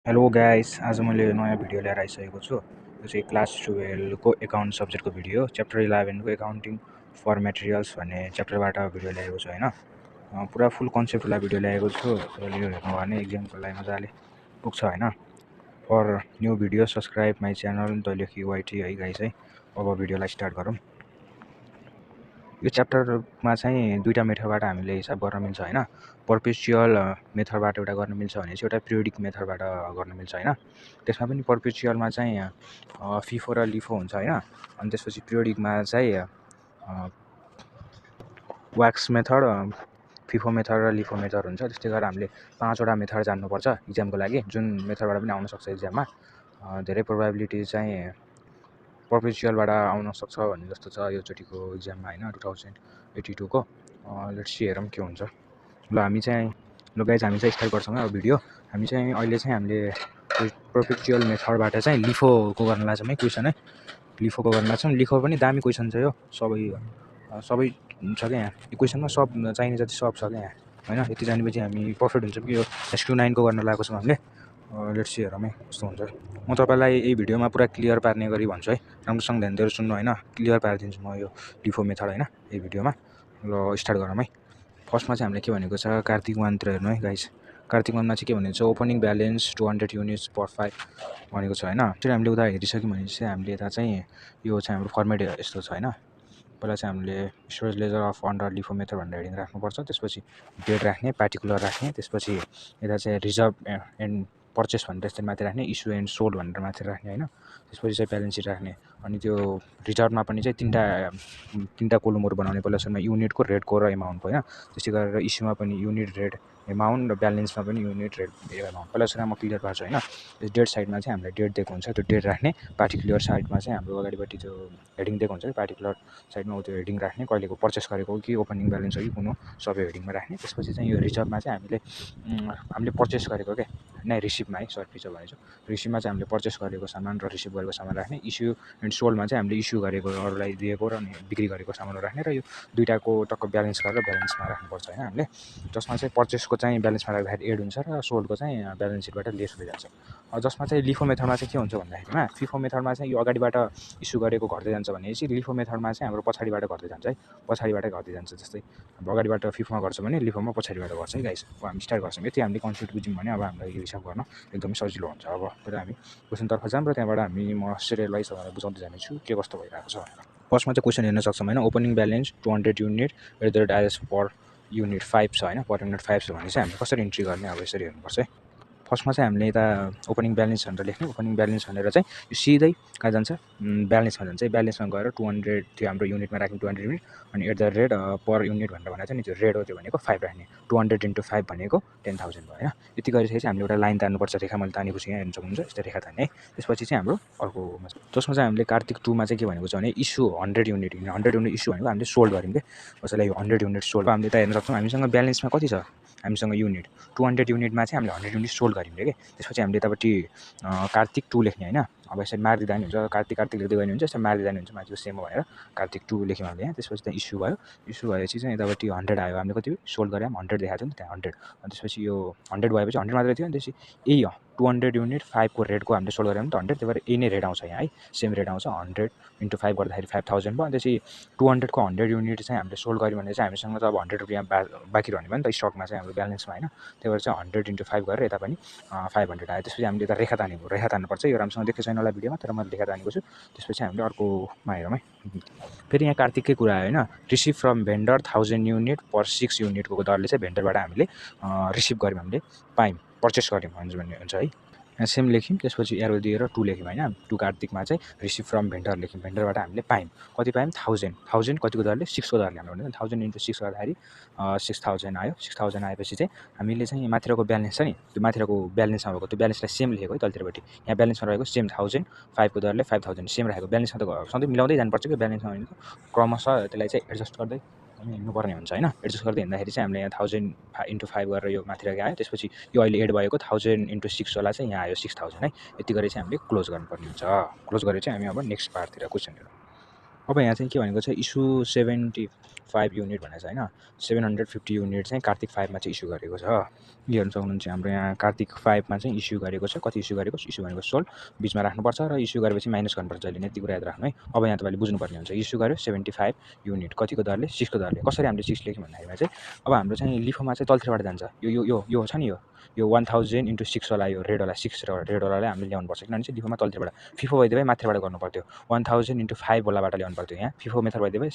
Hello guys, आज मैले नयाँ भिडियो लिएर आइसकेको छु। यो चाहिँ क्लास 12 को एकाउन्ट सब्जेक्टको भिडियो, च्याप्टर 11 को एकाउन्टिङ फर मेटेरियल्स भन्ने च्याप्टरबाट भिडियो ल्याएको छु हैन। पुरा फुल कन्सेप्टवाला भिडियो ल्याएको छु। तपाईँले यो हेर्नु भयो भने एक्जामको लागि मजाले पुग्छ हैन। For new video subscribe my channel Dailekh UIT hi guys है। अब भिडियोलाई स्टार्ट गरौँ। यो च्याप्टरमा चाहिँ दुईटा मेथडबाट हामीले हिसाब गर्न मिल्छ हैन। पर्पेचुअल मेथडबाट एउटा गर्न मिल्छ भने चाहिँ एउटा पिरियोडिक मेथडबाट गर्न मिल्छ हैन। त्यसमा पनि पर्पेचुअलमा चाहिँ फिफो र लिफो हुन्छ हैन। अनि त्यसपछि पिरियोडिकमा चाहिँ व्याक्स मेथड, फिफो मेथड र लिफो मेथड हुन्छ। त्यस्तै गरेर हामीले 5वटा मेथड जान्नुपर्छ इक्जामको लागि, जुन मेथडबाट पनि आउन सक्छ इक्जाममा। धेरै प्रोबेबिलिटी चाहिँ पर्पेचुअलबाट आउन सक्छ भन्ने जस्तो छ योचोटिको इक्जाममा हैन, 2082 को। लेट्स सी हेरौँ के हुन्छ। ल हामी चाहिँ स्टार्ट गर्छौँ अब भिडियो। हामी चाहिँ अहिले चाहिँ हामीले पर्पेचुअल मेथडबाट चाहिँ लिफोको गर्न लाग्छौँ है क्वेसन है। लिफोको गर्न लाग्छौँ। लिफो पनि दामी क्वेसन छ यो, सबै छ क्या यहाँ। यो क्वेसनमा सब चाहिने जति सब छ क्या यहाँ हैन। यति जानेपछि हामी पर्फेक्ट हुन्छौँ कि यो SQ9 को गर्न लागेको छौँ हामीले। लेट्स सी हेरौँ है कस्तो हुन्छ। म तपाईँलाई यही भिडियोमा पुरा क्लियर पार्ने गरी भन्छु है, राम्रोसँग ध्यान दिएर सुन्नु हैन। क्लियर पारिदिन्छु म यो लिफो मेथड हैन यही भिडियोमा। ल स्टार्ट गरौँ है। फर्स्टमा चाहिँ हामीले के भनेको छ, कार्तिक 1 तिर हेर्नु है गाइस। कार्तिक 1मा चाहिँ के भनेको छ, ओपनिङ ब्यालेन्स 200 युनिट्स पर 5 भनेको छ हैन। त्यसरी हामीले उता हेरिसक्यौँ भने चाहिँ हामीले यता चाहिँ यो चाहिँ हाम्रो फर्मेट यस्तो छ हैन। पहिला चाहिँ हामीले storage ledger of under LIFO method भनेर हेडिङ राख्नुपर्छ। त्यसपछि डेट राख्ने, पार्टिकुलर राख्ने, त्यसपछि यता चाहिँ रिजर्भ एन्ड पर्चेस भनेर यस्तै माथि राख्ने, इस्यु एन्ड सोल्ड भनेर माथि राख्ने हैन। त्यसपछि चाहिँ ब्यालेन्स सिट राख्ने। अनि त्यो रिजर्भमा पनि चाहिँ तिनवटा कोलमहरू बनाउने, पहिला सुरुमा युनिटको, रेटको र एमाउन्टको हैन। त्यसै गरेर इस्युमा पनि युनिट, रेट, एमाउन्ट र ब्यालेन्समा पनि युनिट, रेट, एमाउन्ट। पहिला सुरुमा म क्लियर पार्छु हैन। डेट साइडमा चाहिँ हामीलाई डेट दिएको हुन्छ, त्यो डेट राख्ने। पार्टिकुलर साइडमा चाहिँ हाम्रो अगाडिपट्टि त्यो हेडिङ दिएको हुन्छ, पार्टिकुलर साइडमा त्यो हेडिङ राख्ने, कहिलेको पर्चेस गरेको हो कि ओपनिङ ब्यालेन्स हो कि कुन हो, सबै हेडिङमा राख्ने। त्यसपछि चाहिँ यो रिजर्भमा चाहिँ हामीले पर्चेस गरेको के नै रिसिभमा है, सरी रिजर्भ भनेको रिसिभमा चाहिँ हामीले पर्चेस गरेको सामान र रिसिभ गरेको सामान राख्ने। इस्यु एन्ड सोल्डमा चाहिँ हामीले इस्यु गरेको, अरूलाई दिएको र बिक्री गरेको सामानहरू राख्ने। र यो दुईटाको टक्क ब्यालेन्स गरेर ब्यालेन्समा राख्नुपर्छ हैन हामीले। जसमा चाहिँ पर्चेसको चाहिँ ब्यालेन्समा राख्दाखेरि एड हुन्छ र सोल्डको चाहिँ ब्यालेन्स सिटबाट लेस हुँदै जान्छ। जसमा चाहिँ लिफो मेथडमा चाहिँ के हुन्छ भन्दाखेरिमा, फिफो मेथडमा चाहिँ यो अगाडिबाट इस्यु गरेको घट्दै जान्छ भनेपछि लिफो मेथडमा चाहिँ हाम्रो पछाडिबाट घट्दै जान्छ है, पछाडिबाटै घट्दै जान्छ। जस्तै अब अगाडिबाट फिफोमा गर्छ भने लिफोमा पछाडिबाट गर्छ है गाइस। अब हामी स्टार्ट गर्छौँ। यति हामीले कन्सेप्ट बुझ्यौँ भने अब हामीलाई यो हिसाब गर्न एकदमै सजिलो हुन्छ। अब तर हामी क्वेसनतर्फ जाऊँ र त्यहाँबाट म सिरियल वाइज बुझाउँदै जानेछु के कस्तो भइरहेको छ भनेर। फर्स्टमा चाहिँ क्वेसन हेर्न सक्छौँ हैन। Opening balance 200 unit @ per unit 5 छ हैन, पर युनिट 5 छ भने चाहिँ हामीले कसरी इन्ट्री गर्ने, अब यसरी हेर्नुपर्छ है। फर्स्टमा चाहिँ हामीले यता ओपनिङ ब्यालेन्स भनेर लेख्ने। ओपनिङ ब्यालेन्स भनेर चाहिँ यो सिधै कहाँ जान्छ, ब्यालेन्समा जान्छ है। ब्यालेन्समा गएर 200 थियो हाम्रो युनिटमा राख्ने, 200 युनिट। अनि @ पर युनिट भनेर भनेको छ नि, त्यो रेट हो, त्यो भनेको 5 राख्ने। 200 × 5 भनेको 10,000 भयो हैन। यति गरिसकेपछि चाहिँ हामीले एउटा लाइन तान्नुपर्छ, रेखा मैले तानेको छु यहाँ हेर्न सक्नुहुन्छ, यस्तै रेखा तान्ने है। त्यसपछि चाहिँ हाम्रो अर्को जसमा चाहिँ हामीले कार्तिक 2मा चाहिँ के भनेको छ भने इस्यु 100 युनिट, 100 युनिट इस्यु भनेको हामीले सोल्ड गऱ्यौँ के, कसैलाई यो 100 युनिट सोल्ड। हामीले त हेर्न सक्छौँ हामीसँग ब्यालेन्समा कति छ, हामीसँग युनिट 200 युनिटमा चाहिँ हामीले 100 युनिट सोल्ड गऱ्यौँ के। त्यसपछि हामीले यतापट्टि कार्तिक 2 लेख्ने हैन। अब यसरी मारिदिँदा नि हुन्छ, कार्तिक लेख्दै गयो भने हुन्छ, यसरी मारिदिँदा नि हुन्छ, माथिको सेम हो भनेर कार्तिक 2 लेख्यौँ हामीले यहाँ। त्यसपछि त्यहाँ इस्यु भयो। इस्यु भएपछि चाहिँ यतापट्टि 100 आयो, हामीले कति सोल्ड गऱ्यौँ 100 देखाएको थियो नि त्यहाँ 100। अनि त्यसपछि यो 100 भएपछि 100 मात्रै थियो। अनि त्यसपछि यही हो 200 युनिट 5 को रेटको हामीले सोल्ड गऱ्यौँ नि त 100, त्यही भएर यही नै रेट आउँछ यहाँ है, सेम रेट आउँछ। 100 × 5 गर्दाखेरि 5,000 भयो। अनि त्यसपछि 200 को 100 युनिट चाहिँ हामीले सोल्ड गऱ्यौँ भने चाहिँ हामीसँग त अब 100 रुपियाँ बाँकी रहने भयो नि त स्टकमा चाहिँ, हाम्रो ब्यालेन्समा हैन। त्यही भएर चाहिँ 100 × 5 गरेर यता पनि 500 आयो। त्यसपछि हामीले यता रेखा तानेको, रेखा तान्नुपर्छ। यो राम्रोसँग देखेको छैन होला भिडियोमा, तर मैले रेखा तानेको छु। त्यसपछि हामीले अर्कोमा हेरौँ है। फेरि यहाँ कार्तिककै कुरा आयो हैन। रिसिभ फ्रम भेन्डर 1000 युनिट पर 6 युनिटको दरले चाहिँ भेन्डरबाट हामीले रिसिभ गऱ्यौँ, हामीले पायौँ, पर्चेस गऱ्यौँ भन्ने हुन्छ है। यहाँ सेम लेख्यौँ। त्यसपछि एरो दिएर 2 लेख्यौँ हैन। 2 कार्तिकमा चाहिँ रिसिभ फ्रम भेन्डर लेख्यौँ, भेन्डरबाट हामीले पायौँ। कति पायौँ, 1000 कतिको दरले, 6 को दरले हामीले भने 1000 × 6 गर्दाखेरि 6000 आयो। 6000 आएपछि चाहिँ हामीले चाहिँ माथिरको ब्यालेन्स छ नि, त्यो माथिरको ब्यालेन्समा भएको त्यो ब्यालेन्सलाई सेम लेखेको है तलतिरपट्टि। यहाँ ब्यालेन्समा रहेको सेम 1000, 5 को दरले 5000 सेम राखेको। ब्यालेन्समा त सधैँ मिलाउँदै जानुपर्छ कि ब्यालेन्समा भनेको क्रमशः त्यसलाई चाहिँ एडजस्ट गर्दै हिँड्नुपर्ने हुन्छ हैन। एडजस्ट गर्दै हिँड्दाखेरि चाहिँ हामीले यहाँ 1000 × 5 गरेर यो माथिरको आयो। त्यसपछि यो अहिले एड भएको 1000 × 6 वाला चाहिँ यहाँ आयो 6000 है। यति गरी चाहिँ हामीले क्लोज गर्नुपर्ने हुन्छ। क्लोज गरे चाहिँ हामी अब नेक्स्ट पार्टतिर क्वेसन हेरौँ। अब यहाँ चाहिँ के भनेको छ इस्यु 75 युनिट भनेको छ होइन 750 युनिट चाहिँ कार्तिक 5मा चाहिँ इस्यु गरेको छ। यो हेर्न सक्नुहुन्छ हाम्रो यहाँ कार्तिक 5मा चाहिँ इस्यु गरेको छ। कति इस्यु गरेको इस्यु भनेको 16 बिचमा राख्नुपर्छ र इस्यु गरेपछि माइनस गर्नुपर्छ जहिले यति कुरा याद राख्नु है। अब यहाँ तपाईँले बुझ्नुपर्ने हुन्छ इस्यु गर्यो 75 युनिट कतिको दरले 6 को दरले। कसरी हामीले 6 लेख्यौँ भन्दाखेरिमा चाहिँ अब हाम्रो चाहिँ लिफोमा चाहिँ तलतिरबाट जान्छ यो छ नि यो 1000 × 6 वाला यो रेडवाला 6 रेडवालालाई हामीले ल्याउनुपर्छ किनभने चाहिँ लिफोमा तलतिरबाट फिफो भइदिए माथिबाट गर्नु पर्थ्यो 1000 × 5 वालाबाट ल्याउनु पर्थ्यो। यहाँ फिफो मेथड भइदिए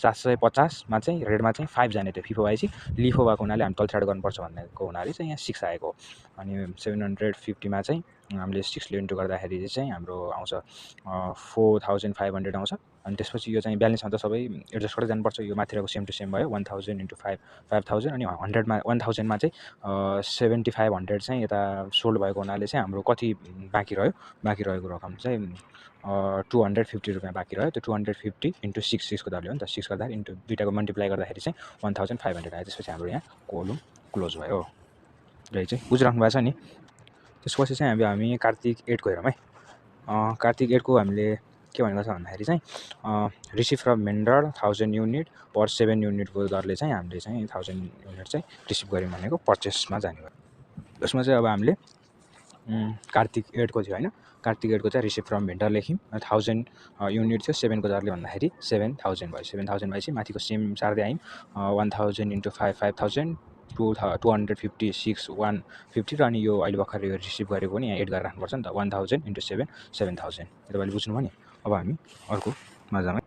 750मा चाहिँ रेडमा चाहिँ 5 जाने थियो फिफो भएपछि लिफो भएको हुनाले हामी तलतिरबाट गर्नुपर्छ भनेको हुनाले चाहिँ यहाँ 6 आएको। अनि 750मा चाहिँ हामीले 6 ले इन्टु गर्दाखेरि चाहिँ हाम्रो आउँछ 4500 आउँछ। अनि त्यसपछि यो चाहिँ ब्यालेन्समा त सबै एडजस्ट गर्दै जानुपर्छ। यो माथिको सेम टु सेम भयो 1000 × 5 5000 अनि 100मा 1000मा चाहिँ 7500 चाहिँ यता सोल्ड भएको हुनाले चाहिँ हाम्रो कति बाँकी रहेको रकम चाहिँ 250 रुपियाँ बाँकी रह्यो। त्यो 250 × 6 को दरले हो नि त 6 गर्दा इन्टु दुईटाको मल्टिप्लाई गर्दाखेरि चाहिँ 1500 आयो। त्यसपछि हाम्रो यहाँ कोलम क्लोज भयो। र चाहिँ बुझिराख्नु भएको छ नि। त्यसपछि चाहिँ हामी कार्तिक 8 को हेरौँ है। कार्तिक 8 को हामीले के भनेको छ भन्दाखेरि चाहिँ रिसिभ फ्रम भेन्डर 1000 युनिट पर 7 युनिटको दरले चाहिँ हामीले चाहिँ 1000 युनिट चाहिँ रिसिभ गऱ्यौँ भनेको पर्चेसमा जाने भयो। यसमा चाहिँ अब हामीले कार्तिक 8 को थियो होइन कार्तिक 8 को चाहिँ रिसिभ फ्रम भेन्डर लेख्यौँ 1000 युनिट थियो 7 को दरले भन्दाखेरि 7000 भयो। 7000 भएपछि माथिको सेम सार्दै आयौँ 1000 × 5 5000 250 6 150 र अनि यो अहिले भर्खर यो रिसिभ गरेको पनि यहाँ एड गरेर राख्नुपर्छ नि त 1000 × 7 7000 तपाईँले बुझ्नुभयो नि। अब हामी अर्कोमा जाउँ।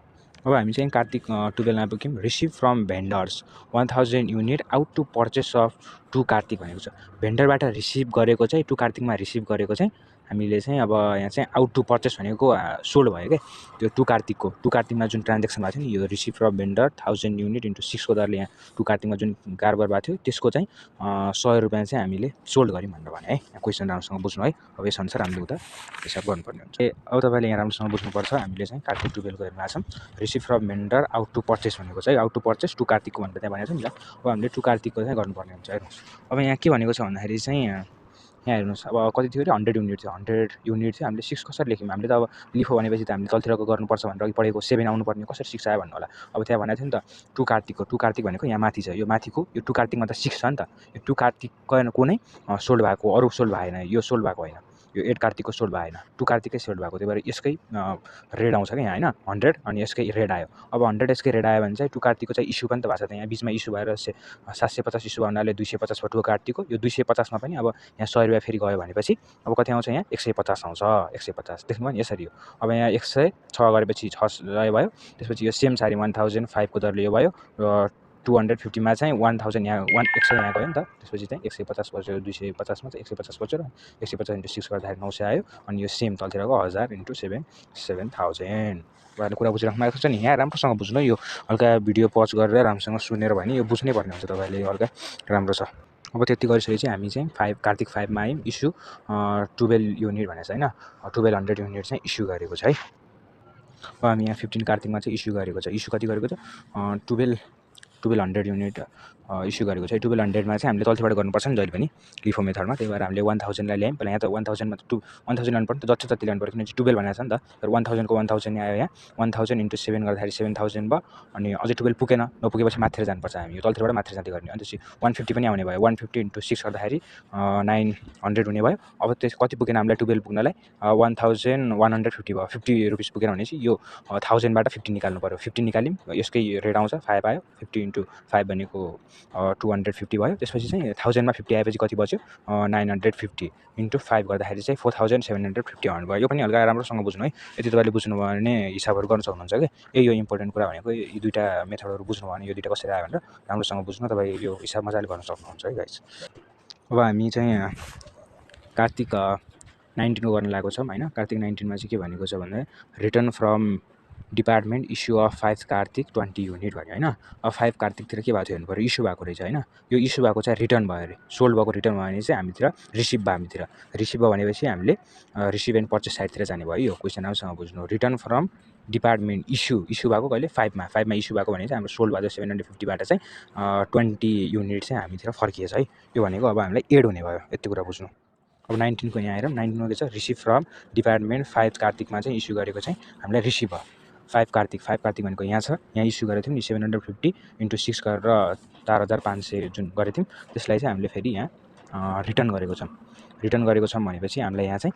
अब हामी चाहिँ कार्तिक 12मा पुग्यौँ receive from vendors 1000 unit out to purchase of 2 Kartik भनेको छ। भेन्डरबाट रिसिभ गरेको चाहिँ 2 कार्तिकमा रिसिभ गरेको चाहिँ हामीले चाहिँ अब यहाँ चाहिँ आउट टु पर्चेस भनेको सोल्ड भयो क्या त्यो 2 कार्तिकमा जुन ट्रान्जेक्सन भएको थियो नि यो रिसिभ फ्रम भेन्डर 1000 युनिट × 6 को दरले यहाँ 2 कार्तिकमा जुन कारोबार भएको थियो त्यसको चाहिँ 100 रुपियाँ चाहिँ हामीले सोल्ड गऱ्यौँ भनेर भने है। यहाँ क्वेसन राम्रोसँग बुझ्नु है। अब यसअनुसार हामीले उता हिसाब गर्नुपर्ने हुन्छ। अब तपाईँले यहाँ राम्रोसँग बुझ्नुपर्छ। हामीले चाहिँ कार्तिक 12 को हेर्न आछौँ receive from vendor out to purchase भनेको चाहिँ आउट टु पर्चेस 2 कार्तिकको भनेर त्यहाँ भनेको छ नि त। अब हामीले 2 कार्तिकको चाहिँ गर्नुपर्ने हुन्छ हेर्नुहोस्। अब यहाँ के भनेको छ भन्दाखेरि चाहिँ यहाँ हेर्नुहोस् अब कति थियो अरे 100 युनिट थियो 100 युनिट थियो हामीले 6 कसरी लेख्यौँ हामीले त अब लिफो भनेपछि त हामीले तलतिरको गर्नुपर्छ भनेर अघि पढेको 7 आउनुपर्ने कसरी 6 आयो भन्नु होला। अब त्यहाँ भनेको थियो नि त 2 कार्तिक भनेको यहाँ माथि छ यो माथिको यो 2 कार्तिकमा त 6 छ नि त यो 2 कार्तिकको नै सोल्ड भएको अरू सोल्ड भएन यो सोल्ड भएको होइन यो 8 कार्तिकको सोल्ड भएन 2 कार्तिकै सोल्ड भएको त्यही भएर यसकै रेड आउँछ क्या यहाँ होइन 100 अनि यसकै रेड आयो। अब 100 यसकै रेड आयो भने चाहिँ 2 कार्तिकको चाहिँ इस्यु पनि त भएको छ त यहाँ बिचमा इस्यु भएर 750 इस्यु हुनाले 250 भयो 2 कार्तिकको यो 250मा पनि अब यहाँ 100 रुपियाँ फेरि गयो भनेपछि अब कति आउँछ यहाँ 150 आउँछ 150 देख्नुभयो नि यसरी हो। अब यहाँ 106 गरेपछि 6 भयो त्यसपछि यो सेम सारी 1005 को दरले यो भयो र 250मा चाहिँ 1000 यहाँ 100 यहाँ गयो नि त त्यसपछि चाहिँ 150 बच्यो 250मा चाहिँ 150 बच्यो र 150 × 6 गर्दाखेरि 900 आयो अनि यो सेम तलतिरको 1000 × 7 7000 तपाईँले कुरा बुझिराख्नु भएको छ नि। यहाँ राम्रोसँग बुझ्नु यो हल्का भिडियो पज गरेर राम्रोसँग सुनेर भने यो बुझ्नै पर्ने हुन्छ तपाईँले हल्का राम्रो छ। अब त्यति गरिसकेपछि हामी चाहिँ कार्तिक 5मा आयौँ इस्यु 12 युनिट भनेको छ होइन 1200 युनिट चाहिँ इस्यु गरेको छ है। अब हामी यहाँ 15 कार्तिकमा चाहिँ इस्यु गरेको छ इस्यु कति गरेको छ 1200 युनिट इस्यु गरेको छ 1200मा चाहिँ हामीले तलतिरबाट गर्नुपर्छ नि जहिले पनि लिफो मेथडमा त्यही भएर हामीले 1000लाई ल्यायौँ पहिला यहाँ त 1000मा 1000 ल्याउनु पर्ने त जति जति ल्याउनु पऱ्यो किनकि 12 भनेको छ नि त तर 1000 को 1000 आयो यहाँ 1000 × 7 गर्दाखेरि 7000 भयो अनि अझै 12 पुगेन नपुगेपछि माथिर जानुपर्छ हामी यो तलतिरबाट माथिर जाँदै गर्ने अनि त्यसपछि 150 पनि आउने भयो 150 × 6 गर्दाखेरि 900 हुने भयो। अब त्यस कति पुगेन हामीलाई 12 पुग्नलाई 1150 भयो 50 रुपिस पुगेन भनेपछि यो 1000बाट 50 निकाल्नु पऱ्यो 50 निकाल्यौँ यसकै रेट आउँछ 5 आयो 50 × 5 भनेको 250 भयो। त्यसपछि चाहिँ 1000मा 50 आएपछि कति बच्यो 950 × 5 गर्दाखेरि चाहिँ 4750 आउनु भयो। यो पनि हल्का राम्रोसँग बुझ्नु है। यदि तपाईँले बुझ्नुभयो भने हिसाबहरू गर्न सक्नुहुन्छ क्या यो इम्पोर्टेन्ट कुरा भनेको यो दुईवटा मेथडहरू बुझ्नुभयो भने यो दुईवटा कसरी आयो भनेर राम्रोसँग बुझ्नु तपाईँ यो हिसाब मजाले गर्न सक्नुहुन्छ है गाइस। अब हामी चाहिँ कार्तिक 19 को गर्न लागेको छौँ होइन कार्तिक 19मा चाहिँ के भनेको छ भन्दा return from department issue of 5 Kartik 20 unit भन्यो होइन। अब 5 कार्तिकतिर के भएको थियो हेर्नु पऱ्यो इस्यु भएको रहेछ होइन यो इस्यु भएको चाहिँ रिटर्न भयो अरे सोल्ड भएको रिटर्न भयो भने चाहिँ हामीतिर रिसिभ भयो हामीतिर रिसिभ भयो भनेपछि हामीले रिसिभ एन्ड पर्चेस साइडतिर जाने भयो यो क्वेसन राम्रोसँग बुझ्नु रिटर्न फ्रम डिपार्टमेन्ट इस्यु भएको कहिले 5मा इस्यु भएको भने चाहिँ हाम्रो सोल्ड भएको 750बाट चाहिँ 20 युनिट चाहिँ हामीतिर फर्किएछ है। यो भनेको अब हामीलाई एड हुने भयो यति कुरा बुझ्नु। अब 19 को यहाँ आएर 19 को के छ रिसिभ फ्रम डिपार्टमेन्ट 5 कार्तिकमा चाहिँ इस्यु गरेको चाहिँ हामीलाई रिसिभ भयो 5 कार्तिक भनेको यहाँ छ, यहाँ इस्यु गरेको थियौँ नि 750 × 6 गरेर 4500 जुन गरेको थियौँ, त्यसलाई चाहिँ हामीले फेरि यहाँ रिटर्न गरेको छौँ भनेपछि हामीलाई यहाँ चाहिँ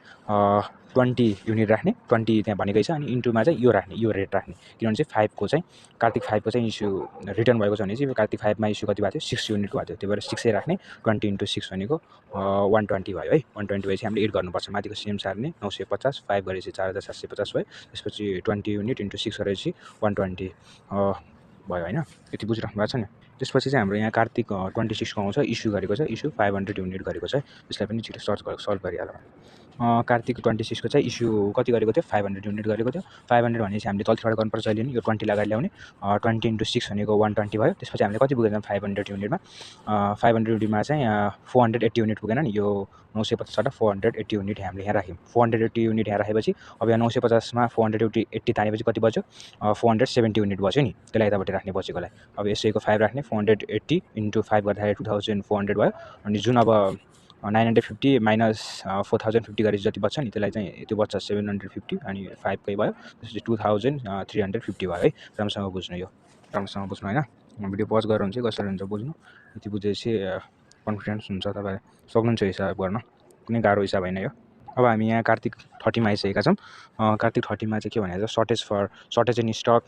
20 युनिट राख्ने, 20 त्यहाँ भनेकै छ, अनि इन्टुमा चाहिँ यो राख्ने, यो रेट राख्ने, किनभने चाहिँ 5 को चाहिँ कार्तिक 5 को चाहिँ इस्यु रिटर्न भएको छ भने चाहिँ कार्तिक 5 मा इस्यु कति भएको थियो, 6 युनिटको भएको थियो, त्यही भएर 6 राख्ने, 20 × 6 भनेको 120 भयो है। 120 भएपछि हामीले एड गर्नुपर्छ, माथिको सेम सार्ने 950, 5 गरेपछि 4750 भयो, त्यसपछि 20 युनिट × 6 गरेपछि 120 भयो होइन, यति बुझिराख्नु भएको छ नि। त्यसपछि चाहिँ हाम्रो यहाँ कार्तिक 26 को आउँछ, इस्यु गरेको छ, इस्यु 500 युनिट गरेको छ है, त्यसलाई पनि छिटो सल्भ गरिहालौँ। कार्तिक 26 को चाहिँ इस्यु कति गरेको थियो, 500 युनिट गरेको थियो। 500 भनेपछि हामीले तलतिरबाट गर्नुपर्छ अहिले नि, यो 20 लगाएर ल्याउने, 20 × 6 भनेको 120 भयो। त्यसपछि हामीले कति पुगेन 500 युनिटमा, 500 युनिटमा चाहिँ 480 युनिट पुगेन नि, यो 950 480 युनिट हामीले यहाँ राख्यौँ। 480 युनिट यहाँ राखेपछि अब यहाँ 950 मा 480 तानेपछि कति बच्यो, 470 युनिट बच्यो नि, त्यसलाई यतापट्टि राख्ने बचेकोलाई। अब यसैको 5 राख्ने, 480 × 5 गर्दाखेरि 2400 भयो, अनि जुन अब 950 - 4050 गरेपछि जति बच्छ नि, त्यसलाई चाहिँ त्यो बच्छ 750, अनि 5 कै भयो, त्यसपछि 2350 भयो है। राम्रोसँग बुझ्नु, यो राम्रोसँग बुझ्नु होइन, भिडियो पज गरेर हुन्छ कसरी हुन्छ बुझ्नु, यति बुझेपछि कन्फिडेन्स हुन्छ, तपाईँ सक्नुहुन्छ हिसाब गर्न, कुनै गाह्रो हिसाब होइन यो। अब हामी यहाँ कार्तिक 30 मा आइसकेका छौँ। कार्तिक 30 मा चाहिँ के भनेको छ, सर्टेज इन स्टक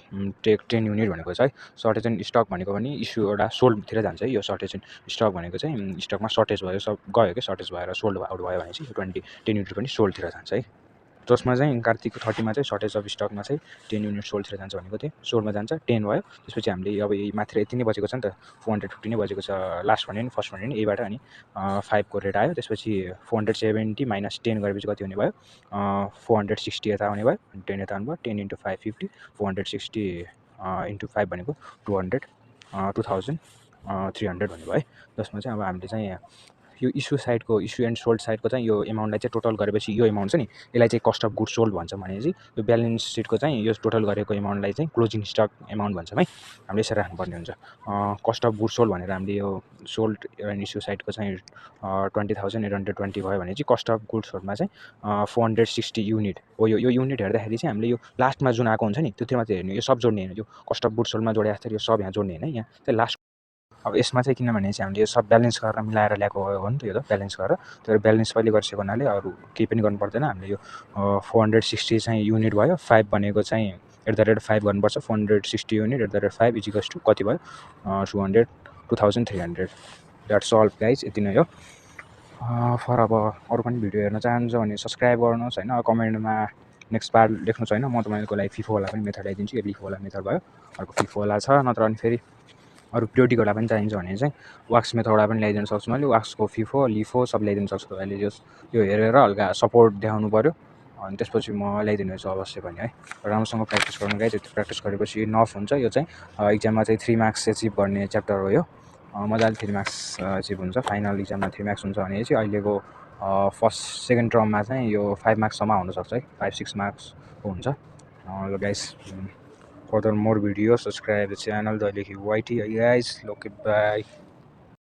10 युनिट भनेको छ है। सर्टेज इन स्टक भनेको पनि इस्यु एउटा सोल्डतिर जान्छ है, यो सर्टेज इन स्टक भनेको चाहिँ स्टकमा सर्टेज भयो, सब गयो कि सर्टेज भएर सोल्ड आउट भयो भने चाहिँ 10 युनिट पनि सोल्डतिर जान्छ है। जसमा चाहिँ कार्तिक 30 मा चाहिँ सर्टेज अफ स्टकमा चाहिँ 10 युनिट सोल्डतिर जान्छ भनेको थियो, सोल्डमा जान्छ 10 भयो। त्यसपछि हामीले अब माथि यति नै बचेको छ नि त, 450 नै बचेको छ, लास्ट भने नि फर्स्ट भने नि यहीबाट, अनि 5 को रेट आयो। त्यसपछि 470 - 10 गरेपछि कति हुने भयो, 460 यता आउने भयो, 10 यता आउनु भयो, 10 × 550, 460 × 5 भनेको 2300 भन्ने भयो है। जसमा चाहिँ अब हामीले चाहिँ यो इस्यु एन्ड सोल्ड साइडको चाहिँ यो एमाउन्टलाई चाहिँ टोटल गरेपछि यो एमाउन्ट छ नि, यसलाई चाहिँ कस्ट अफ गुड सोल्ड भन्छ भनेपछि यो ब्यालेन्स सिटको चाहिँ यो टोटल गरेको एमाउन्टलाई चाहिँ क्लोजिङ स्टक एमाउन्ट भन्छौँ है, हामीले यसरी राख्नुपर्ने हुन्छ। कस्ट अफ गुड सोल्ड भनेर हामीले यो सोल्ड एन्ड इस्यु साइडको चाहिँ 20,820 भयो भने चाहिँ कस्ट अफ गुड सोल्डमा चाहिँ 460 युनिट हो। यो युनिट हेर्दाखेरि चाहिँ हामीले यो लास्टमा जुन आएको हुन्छ नि, त्यो मात्रै हेर्ने, यो सब जोड्ने होइन, यो कस्ट अफ गुड सोल्डमा जोडे जस्तो यो सब यहाँ जोड्ने होइन, यहाँ चाहिँ लास्ट। अब यसमा चाहिँ किनभने चाहिँ हामीले यो सब ब्यालेन्स गरेर मिलाएर ल्याएको हो नि त, यो त ब्यालेन्स गरेर, त्यो ब्यालेन्स पहिले गरिसकेको हुनाले अरू केही पनि गर्नु पर्दैन। हामीले यो 460 चाहिँ युनिट भयो, 5 भनेको चाहिँ @ 5 गर्नुपर्छ, 460 युनिट @ 5 = कति भयो, 2300। द्याट्स अल गाइज, यति नै हो। फर अब अरू पनि भिडियो हेर्न चाहन्छ भने सब्सक्राइब गर्नुहोस् होइन, कमेन्टमा नेक्स्ट पार्ट लेख्नुहोस् होइन, म तपाईँको लागि फिफोवाला पनि मेथड ल्याइदिन्छु। यो लिफोवाला मेथड भयो, अर्को फिफोवाला छ, नत्र अनि फेरि अरू पिरियोडिकवाला पनि चाहिन्छ भने चाहिँ वाक्स मेथडवाला पनि ल्याइदिन सक्छु मैले, वाक्सको फिफो लिफो सब ल्याइदिन सक्छु तपाईँले। यो हेरेर हल्का सपोर्ट देखाउनु पऱ्यो, अनि त्यसपछि म ल्याइदिनेछु अवश्य पनि है। राम्रोसँग प्र्याक्टिस गर्नु गाइज, यति प्र्याक्टिस गरेपछि इनफ हुन्छ। यो चाहिँ इक्जाममा चाहिँ 3 मार्क्स एचिभ गर्ने च्याप्टर हो यो, मजाले 3 मार्क्स एचिभ हुन्छ। फाइनल इक्जाममा 3 मार्क्स हुन्छ भने चाहिँ अहिलेको फर्स्ट सेकेन्ड टर्ममा चाहिँ यो 5 मार्क्ससम्म हुनसक्छ है, 5-6 मार्क्सको हुन्छ। ल guys, further more video, subscribe the channel, the YT guys, okay, bye.